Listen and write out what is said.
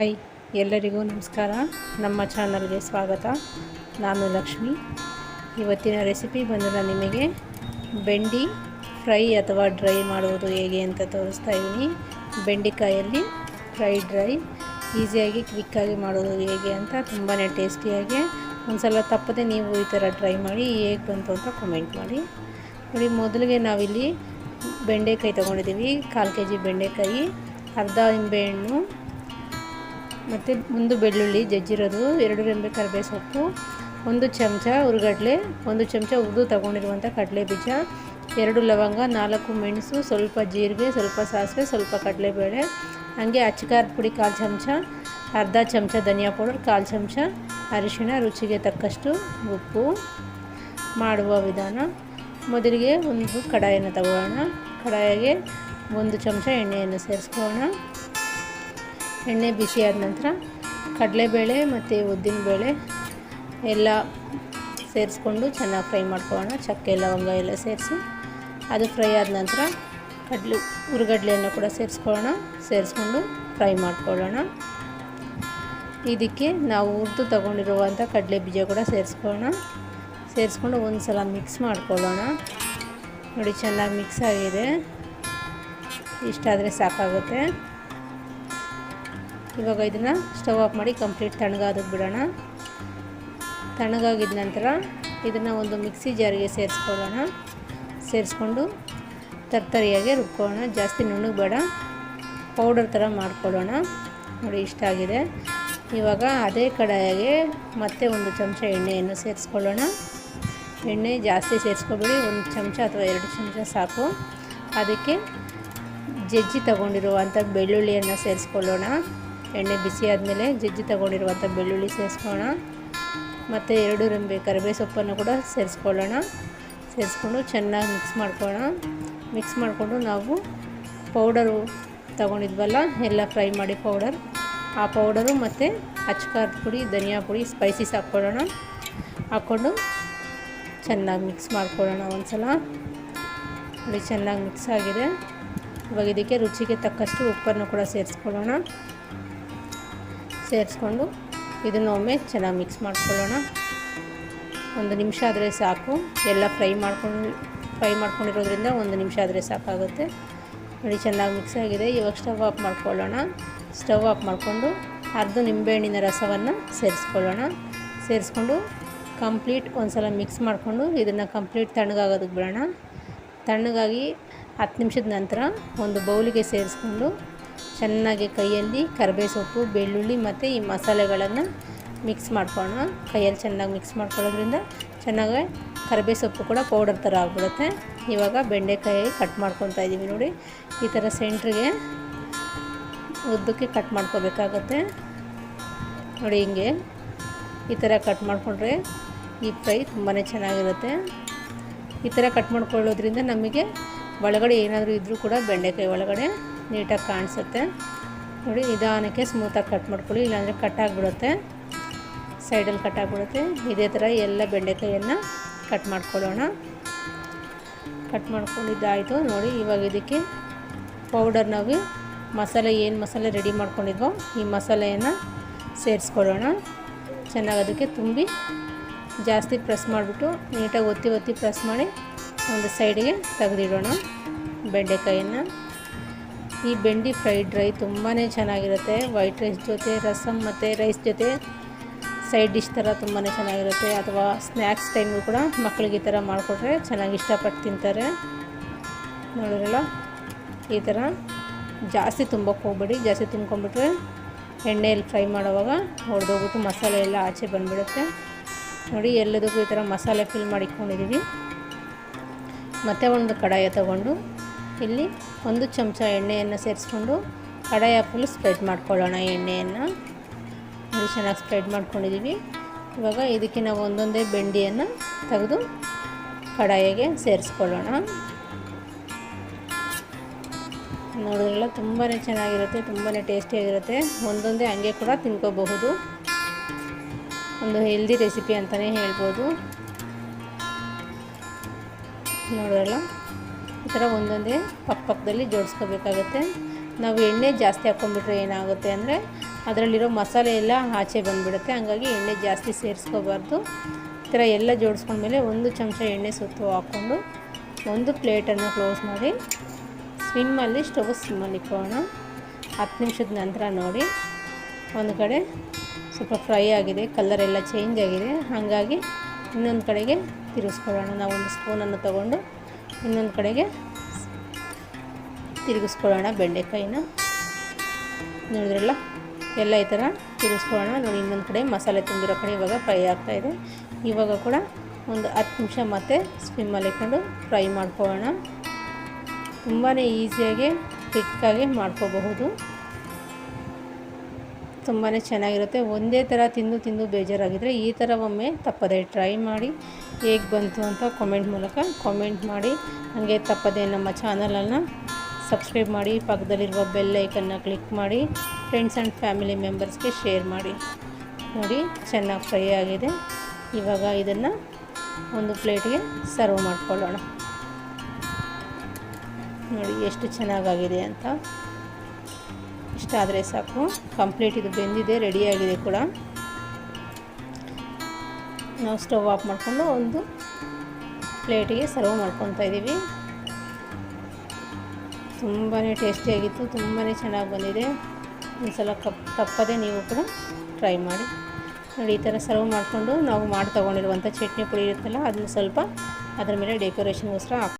Hi, ಎಲ್ಲರಿಗೂ ನಮಸ್ಕಾರ. ನಮ್ಮ ಚಾನಲ್ಗೆ ಸ್ವಾಗತ. ನಾನು ಲಕ್ಷ್ಮಿ. ಇವತ್ತಿನ ರೆಸಿಪಿ ಬಂದು ನಾನು ನಿಮಗೆ ಬೆಂಡಿ ಫ್ರೈ ಅಥವಾ ಡ್ರೈ ಮಾಡುವುದು ಹೇಗೆ ಅಂತ ತೋರಿಸ್ತಾ ಇದ್ದೀನಿ. ಬೆಂಡೆಕಾಯಲ್ಲಿ ಡ್ರೈ ಈಸಿಯಾಗಿ ಕ್ವಿಕ್ಕಾಗಿ ಮಾಡೋದು ಹೇಗೆ ಅಂತ ತುಂಬಾ ಟೇಸ್ಟಿಯಾಗಿ. ಒಂದು ಸಲ ತಪ್ಪದೆ ನೀವು ಈ ಥರ ಟ್ರೈ ಮಾಡಿ, ಹೇಗೆ ಬಂತು ಅಂತ ಕಮೆಂಟ್ ಮಾಡಿ. ನೋಡಿ, ಮೊದಲಿಗೆ ನಾವಿಲ್ಲಿ ಬೆಂಡೆಕಾಯಿ ತೊಗೊಂಡಿದ್ದೀವಿ. 1/4 kg ಬೆಂಡೆಕಾಯಿ, ಅರ್ಧ ನಿಂಬೆಹಣ್ಣು ಮತ್ತು 1 ಬೆಳ್ಳುಳ್ಳಿ ಜಜ್ಜಿರೋದು, 2 ರೆಂಬೆ ಕರಿಬೇವು ಸೊಪ್ಪು, 1 ಚಮಚ ಹುರ್ಗಡ್ಲೆ, 1 ಚಮಚ ಉದ್ದು ತಗೊಂಡಿರುವಂಥ ಕಡಲೆ ಬೀಜ, 2 ಲವಂಗ, 4 ಮೆಣಸು, ಸ್ವಲ್ಪ ಜೀರಿಗೆ, ಸ್ವಲ್ಪ ಸಾಸಿವೆ, ಸ್ವಲ್ಪ ಕಡಲೆಬೇಳೆ, ಹಾಗೆ ಅಚ್ಚಕಾರದ ಪುಡಿ 1/4 ಚಮಚ, ಅರ್ಧ ಚಮಚ ಧನಿಯಾ ಪೌಡರ್, 1/4 ಚಮಚ ಅರಿಶಿಣ, ರುಚಿಗೆ ತಕ್ಕಷ್ಟು ಉಪ್ಪು. ಮಾಡುವ ವಿಧಾನ: ಮೊದಲಿಗೆ ಒಂದು ಕಡಾಯಿಯನ್ನು ತಗೊಳ್ಳೋಣ. ಕಡಾಯಿಗೆ 1 ಚಮಚ ಎಣ್ಣೆಯನ್ನು ಸೇರಿಸ್ಕೊಳ್ಳೋಣ. ಎಣ್ಣೆ ಬಿಸಿಯಾದ ನಂತರ ಕಡಲೆಬೇಳೆ ಮತ್ತು ಉದ್ದಿನಬೇಳೆ ಎಲ್ಲ ಸೇರಿಸ್ಕೊಂಡು ಚೆನ್ನಾಗಿ ಫ್ರೈ ಮಾಡ್ಕೊಳ್ಳೋಣ. ಚಕ್ಕೆ ಲವಂಗ ಎಲ್ಲ ಸೇರಿಸಿ ಅದು ಫ್ರೈ ಆದ ನಂತರ ಹುರ್ಗಡ್ಲೆಯನ್ನು ಕೂಡ ಸೇರಿಸ್ಕೊಂಡು ಫ್ರೈ ಮಾಡ್ಕೊಳ್ಳೋಣ. ಇದಕ್ಕೆ ನಾವು ಹುರಿದು ತಗೊಂಡಿರುವಂಥ ಕಡಲೆ ಬೀಜ ಕೂಡ ಸೇರಿಸ್ಕೊಂಡು ಒಂದು ಸಲ ಮಿಕ್ಸ್ ಮಾಡ್ಕೊಳ್ಳೋಣ. ನೋಡಿ, ಚೆನ್ನಾಗಿ ಮಿಕ್ಸ್ ಆಗಿದೆ. ಇಷ್ಟಾದರೆ ಸಾಕಾಗುತ್ತೆ. ಇವಾಗ ಇದನ್ನು ಸ್ಟವ್ ಆಫ್ ಮಾಡಿ ಕಂಪ್ಲೀಟ್ ತಣ್ಣಗಾದಕ್ಕೆ ಬಿಡೋಣ. ತಣ್ಣಗಾಗಿದ ನಂತರ ಇದನ್ನು ಒಂದು ಮಿಕ್ಸಿ ಜಾರಿಗೆ ಸೇರಿಸ್ಕೊಂಡು ತರ್ತರಿಯಾಗಿ ರುಬ್ಕೊಳ್ಳೋಣ. ಜಾಸ್ತಿ ನುಣ್ಣಗೆ ಬೇಡ, ಪೌಡರ್ ಥರ ಮಾಡ್ಕೊಳ್ಳೋಣ. ನೋಡಿ, ಇಷ್ಟ ಆಗಿದೆ. ಇವಾಗ ಅದೇ ಕಡಾಯಿಗೆ ಮತ್ತೆ 1 ಚಮಚ ಎಣ್ಣೆಯನ್ನು ಸೇರಿಸ್ಕೊಳ್ಳೋಣ. ಎಣ್ಣೆ ಜಾಸ್ತಿ ಸೇರಿಸ್ಕೊಬೇಡಿ, 1 ಚಮಚ ಅಥವಾ 2 ಚಮಚ ಸಾಕು. ಅದಕ್ಕೆ ಜಜ್ಜಿ ತಗೊಂಡಿರುವಂಥ ಬೆಳ್ಳುಳ್ಳಿಯನ್ನು ಸೇರಿಸ್ಕೊಳ್ಳೋಣ. ಎಣ್ಣೆ ಬಿಸಿ ಆದಮೇಲೆ ಜಜ್ಜಿ ತಗೊಂಡಿರುವಂಥ ಬೆಳ್ಳುಳ್ಳಿ ಸೇರಿಸ್ಕೊಳ್ಳೋಣ. ಮತ್ತು 2 ರೆಂಬೆ ಕರಿಬೇವು ಸೊಪ್ಪನ್ನು ಕೂಡ ಸೇರಿಸ್ಕೊಂಡು ಚೆನ್ನಾಗಿ ಮಿಕ್ಸ್ ಮಾಡಿಕೊಂಡು ನಾವು ಪೌಡರು ತಗೊಂಡಿದ್ವಲ್ಲ, ಎಲ್ಲ ಫ್ರೈ ಮಾಡಿ ಆ ಪೌಡರು ಮತ್ತು ಅಚ್ಚಕಾರದ ಪುಡಿ, ಧನಿಯಾ ಪುಡಿ, ಸ್ಪೈಸಸ್ ಹಾಕ್ಕೊಂಡು ಚೆನ್ನಾಗಿ ಮಿಕ್ಸ್ ಮಾಡ್ಕೊಳ್ಳೋಣ ಒಂದು ಸಲ. ನೋಡಿ, ಚೆನ್ನಾಗಿ ಮಿಕ್ಸ್ ಆಗಿದೆ. ಇವಾಗ ಇದಕ್ಕೆ ರುಚಿಗೆ ತಕ್ಕಷ್ಟು ಉಪ್ಪನ್ನು ಕೂಡ ಸೇರಿಸ್ಕೊಂಡು ಇದನ್ನು ಒಮ್ಮೆ ಚೆನ್ನಾಗಿ ಮಿಕ್ಸ್ ಮಾಡ್ಕೊಳ್ಳೋಣ. 1 ನಿಮಿಷ ಆದರೆ ಸಾಕು. ಎಲ್ಲ ಫ್ರೈ ಮಾಡ್ಕೊಂಡಿರೋದ್ರಿಂದ 1 ನಿಮಿಷ ಆದರೆ ಸಾಕಾಗುತ್ತೆ. ನೋಡಿ, ಚೆನ್ನಾಗಿ ಮಿಕ್ಸ್ ಆಗಿದೆ. ಇವಾಗ ಸ್ಟವ್ ಆಫ್ ಮಾಡ್ಕೊಳ್ಳೋಣ. ಸ್ಟವ್ ಆಫ್ ಮಾಡಿಕೊಂಡು ಅರ್ಧ ನಿಂಬೆಹಣ್ಣಿನ ರಸವನ್ನು ಸೇರಿಸ್ಕೊಂಡು ಕಂಪ್ಲೀಟ್ ಒಂದು ಸಲ ಮಿಕ್ಸ್ ಮಾಡಿಕೊಂಡು ಇದನ್ನು ಕಂಪ್ಲೀಟ್ ತಣ್ಣಗಾಗೋದಕ್ಕೆ ಬಿಡೋಣ. ತಣ್ಣಗಾಗಿ 10 ನಿಮಿಷದ ನಂತರ ಒಂದು ಬೌಲಿಗೆ ಸೇರಿಸ್ಕೊಂಡು ಚೆನ್ನಾಗಿ ಕೈಯಲ್ಲಿ ಕರಿಬೇವು ಸೊಪ್ಪು, ಬೆಳ್ಳುಳ್ಳಿ ಮತ್ತು ಈ ಮಸಾಲೆಗಳನ್ನು ಮಿಕ್ಸ್ ಮಾಡ್ಕೊಳ್ಳೋಣ. ಕೈಯಲ್ಲಿ ಚೆನ್ನಾಗಿ ಮಿಕ್ಸ್ ಮಾಡ್ಕೊಳ್ಳೋದ್ರಿಂದ ಚೆನ್ನಾಗಿ ಕರಿಬೇವು ಸೊಪ್ಪು ಕೂಡ ಪೌಡರ್ ಥರ ಆಗಿಬಿಡುತ್ತೆ. ಇವಾಗ ಬೆಂಡೆಕಾಯಿ ಕಟ್ ಮಾಡ್ಕೊತಾ ಇದ್ದೀವಿ. ನೋಡಿ, ಈ ಥರ ಸೆಂಟ್ರಿಗೆ ಉದ್ದಕ್ಕೆ ಕಟ್ ಮಾಡ್ಕೋಬೇಕಾಗತ್ತೆ. ನೋಡಿ, ಹಿಂಗೆ ಈ ಥರ ಕಟ್ ಮಾಡಿಕೊಂಡ್ರೆ ಈ ಫ್ರೈ ತುಂಬಾ ಚೆನ್ನಾಗಿರುತ್ತೆ. ಈ ಥರ ಕಟ್ ಮಾಡ್ಕೊಳ್ಳೋದ್ರಿಂದ ನಮಗೆ ಒಳಗಡೆ ಏನಾದರೂ ಇದ್ದರೂ ಕೂಡ ಬೆಂಡೆಕಾಯಿ ಒಳಗಡೆ ನೀಟಾಗಿ ಕಾಣಿಸುತ್ತೆ. ನೋಡಿ, ನಿಧಾನಕ್ಕೆ ಸ್ಮೂತಾಗಿ ಕಟ್ ಮಾಡ್ಕೊಳ್ಳಿ, ಇಲ್ಲಾಂದರೆ ಸೈಡಲ್ಲಿ ಕಟ್ ಆಗಿಬಿಡುತ್ತೆ. ಇದೇ ಥರ ಎಲ್ಲ ಬೆಂಡೆಕಾಯಿಯನ್ನು ಕಟ್ ಮಾಡ್ಕೊಳ್ಳೋಣ. ಕಟ್ ಮಾಡ್ಕೊಂಡಿದ್ದಾಯಿತು. ನೋಡಿ, ಇವಾಗ ಇದಕ್ಕೆ ಪೌಡರ್ ನಾವು ಏನು ಮಸಾಲೆ ರೆಡಿ ಮಾಡ್ಕೊಂಡಿದ್ವೋ ಈ ಮಸಾಲೆಯನ್ನು ಸೇರಿಸ್ಕೊಳ್ಳೋಣ. ಚೆನ್ನಾಗಿ ಅದಕ್ಕೆ ತುಂಬಿ ಜಾಸ್ತಿ ಪ್ರೆಸ್ ಮಾಡಿಬಿಟ್ಟು ನೀಟಾಗಿ ಒತ್ತಿ ಪ್ರೆಸ್ ಮಾಡಿ ಒಂದು ಸೈಡಿಗೆ ತೆಗೆದಿಡೋಣ ಬೆಂಡೆಕಾಯಿಯನ್ನು. ಈ ಬೆಂಡಿ ಡ್ರೈ ತುಂಬಾ ಚೆನ್ನಾಗಿರುತ್ತೆ. ವೈಟ್ ರೈಸ್ ಜೊತೆ, ರಸಮ್ ಮತ್ತು ರೈಸ್ ಜೊತೆ ಸೈಡ್ ಡಿಶ್ ಥರ ತುಂಬಾ ಚೆನ್ನಾಗಿರುತ್ತೆ. ಅಥವಾ ಸ್ನ್ಯಾಕ್ಸ್ ಟೈಮು ಕೂಡ ಮಕ್ಕಳಿಗೆ ಈ ಥರ ಮಾಡಿಕೊಟ್ರೆ ಚೆನ್ನಾಗಿ ಇಷ್ಟಪಟ್ಟು ತಿಂತಾರೆ. ನೋಡಿರಲ್ಲ, ಈ ಥರ ಜಾಸ್ತಿ ತುಂಬಕ್ಕೆ ಹೋಗ್ಬೇಡಿ. ಜಾಸ್ತಿ ತುಂಬ್ಕೊಂಡ್ಬಿಟ್ರೆ ಎಣ್ಣೆಯಲ್ಲಿ ಫ್ರೈ ಮಾಡೋವಾಗ ಹೊಡೆದೋಗ್ಬಿಟ್ಟು ಮಸಾಲೆ ಎಲ್ಲ ಆಚೆ ಬಂದುಬಿಡುತ್ತೆ. ನೋಡಿ, ಎಲ್ಲದಕ್ಕೂ ಈ ಥರ ಮಸಾಲೆ ಫಿಲ್ ಮಾಡಿಟ್ಕೊಂಡಿದ್ದೀವಿ. ಮತ್ತು ಒಂದು ಕಡಾಯ ತಗೊಂಡು ಇಲ್ಲಿ 1 ಚಮಚ ಎಣ್ಣೆಯನ್ನು ಸೇರಿಸ್ಕೊಂಡು ಕಡಾಯ ಫುಲ್ ಸ್ಪ್ರೆಡ್ ಮಾಡ್ಕೊಳ್ಳೋಣ. ಎಣ್ಣೆಯನ್ನು ಚೆನ್ನಾಗಿ ಸ್ಪ್ರೆಡ್ ಮಾಡ್ಕೊಂಡಿದ್ದೀವಿ. ಇವಾಗ ಇದಕ್ಕೆ ನಾವು ಒಂದೊಂದೇ ಬೆಂಡಿಯನ್ನು ತೆಗೆದು ಕಡಾಯಿಗೆ ಸೇರಿಸ್ಕೊಳ್ಳೋಣ. ನೋಡಿದ್ರಲ್ಲ, ತುಂಬಾ ಚೆನ್ನಾಗಿರುತ್ತೆ, ತುಂಬಾ ಟೇಸ್ಟಿಯಾಗಿರುತ್ತೆ. ಒಂದೊಂದೇ ಹಂಗೆ ಕೂಡ ತಿನ್ಕೋಬಹುದು. ಒಂದು ಹೆಲ್ದಿ ರೆಸಿಪಿ ಅಂತಲೇ ಹೇಳ್ಬೋದು. ನೋಡಿದ್ರಲ್ಲ, ಈ ಥರ ಒಂದೊಂದೇ ಪಕ್ಕದಲ್ಲಿ ಜೋಡಿಸ್ಕೋಬೇಕಾಗುತ್ತೆ. ನಾವು ಎಣ್ಣೆ ಜಾಸ್ತಿ ಹಾಕ್ಕೊಂಡ್ಬಿಟ್ರೆ ಏನಾಗುತ್ತೆ ಅಂದರೆ ಅದರಲ್ಲಿರೋ ಮಸಾಲೆ ಎಲ್ಲ ಆಚೆ ಬಂದುಬಿಡುತ್ತೆ. ಹಂಗಾಗಿ ಎಣ್ಣೆ ಜಾಸ್ತಿ ಸೇರಿಸ್ಕೋಬಾರ್ದು. ಈ ಥರ ಎಲ್ಲ ಜೋಡಿಸ್ಕೊಂಡ್ಮೇಲೆ 1 ಚಮಚ ಎಣ್ಣೆ ಸುತ್ತು ಹಾಕ್ಕೊಂಡು ಒಂದು ಪ್ಲೇಟನ್ನು ಕ್ಲೋಸ್ ಮಾಡಿ ಸ್ವಿಮ್ಮಲ್ಲಿ ಸಿಮ್ಮಲ್ಲಿ ಇಟ್ಕೊಳ್ಳೋಣ. 10 ನಿಮಿಷದ ನಂತರ ನೋಡಿ ಒಂದು ಕಡೆ ಸ್ವಲ್ಪ ಫ್ರೈ ಆಗಿದೆ, ಕಲರ್ ಎಲ್ಲ ಚೇಂಜ್ ಆಗಿದೆ. ಹಾಗಾಗಿ ಇನ್ನೊಂದು ಕಡೆಗೆ ತಿರುಗಿಸ್ಕೊಳ್ಳೋಣ. ನಾವು ಒಂದು ಸ್ಪೂನನ್ನು ತಗೊಂಡು ಇನ್ನೊಂದು ಕಡೆಗೆ ತಿರುಗಿಸ್ಕೊಳ್ಳೋಣ ಬೆಂಡೆಕಾಯಿನ. ನೋಡಿದ್ರಲ್ಲ, ಎಲ್ಲ ಈ ಥರ ತಿರುಗಿಸ್ಕೊಳ್ಳೋಣ. ನೋಡಿ, ಇನ್ನೊಂದು ಕಡೆ ಮಸಾಲೆ ತುಂಬಿರೋ ಕಡೆ ಇವಾಗ ಫ್ರೈ ಆಗ್ತಾಯಿದೆ. ಇವಾಗ ಕೂಡ ಒಂದು 10 ನಿಮಿಷ ಮತ್ತೆ ಸ್ವಿಮ್ಮಲ್ಲಿ ಇಟ್ಕೊಂಡು ಫ್ರೈ ಮಾಡ್ಕೊಳ್ಳೋಣ. ತುಂಬಾ ಈಸಿಯಾಗಿ ಕ್ವಿಕ್ಕಾಗಿ ಮಾಡ್ಕೋಬಹುದು. ತುಂಬಾ ಚೆನ್ನಾಗಿರುತ್ತೆ. ಒಂದೇ ಥರ ತಿಂದು ಬೇಜಾರಾಗಿದ್ದರೆ ಈ ಥರ ಒಮ್ಮೆ ತಪ್ಪದೆ ಟ್ರೈ ಮಾಡಿ. ಹೇಗೆ ಬಂತು ಅಂತ ಕಾಮೆಂಟ್ ಮಾಡಿ. ಹಾಗೆ ತಪ್ಪದೆ ನಮ್ಮ ಚಾನಲನ್ನು ಸಬ್ಸ್ಕ್ರೈಬ್ ಮಾಡಿ, ಪಕ್ಕದಲ್ಲಿರುವ ಬೆಲ್ ಐಕನ್ನ ಕ್ಲಿಕ್ ಮಾಡಿ, ಫ್ರೆಂಡ್ಸ್ ಆ್ಯಂಡ್ ಫ್ಯಾಮಿಲಿ ಮೆಂಬರ್ಸ್ಗೆ ಶೇರ್ ಮಾಡಿ. ನೋಡಿ, ಚೆನ್ನಾಗಿ ಫ್ರೈ ಆಗಿದೆ. ಇವಾಗ ಇದನ್ನು ಒಂದು ಪ್ಲೇಟ್ಗೆ ಸರ್ವ್ ಮಾಡ್ಕೊಳ್ಳೋಣ. ನೋಡಿ ಎಷ್ಟು ಚೆನ್ನಾಗಾಗಿದೆ ಅಂತ. ಇಷ್ಟಾದರೆ ಸಾಕು, ಕಂಪ್ಲೀಟ್ ಇದು ಬೆಂದಿದೆ, ರೆಡಿಯಾಗಿದೆ ಕೂಡ. ನಾವು ಸ್ಟವ್ ಆಫ್ ಮಾಡಿಕೊಂಡು ಒಂದು ಪ್ಲೇಟಿಗೆ ಸರ್ವ್ ಮಾಡ್ಕೊತಾ ಇದ್ದೀವಿ. ತುಂಬಾ ಟೇಸ್ಟಿಯಾಗಿತ್ತು, ತುಂಬಾ ಚೆನ್ನಾಗಿ ಬಂದಿದೆ. ಒಂದು ಸಲ ತಪ್ಪದೆ ನೀವು ಕೂಡ ಟ್ರೈ ಮಾಡಿ. ನೋಡಿ, ಈ ಥರ ಸರ್ವ್ ಮಾಡಿಕೊಂಡು ನಾವು ಮಾಡಿ ತೊಗೊಂಡಿರುವಂಥ ಚಟ್ನಿ ಪುಡಿ ಇರುತ್ತಲ್ಲ, ಅದನ್ನು ಸ್ವಲ್ಪ ಅದರ ಮೇಲೆ ಡೆಕೋರೇಷನ್ಗೋಸ್ಕರ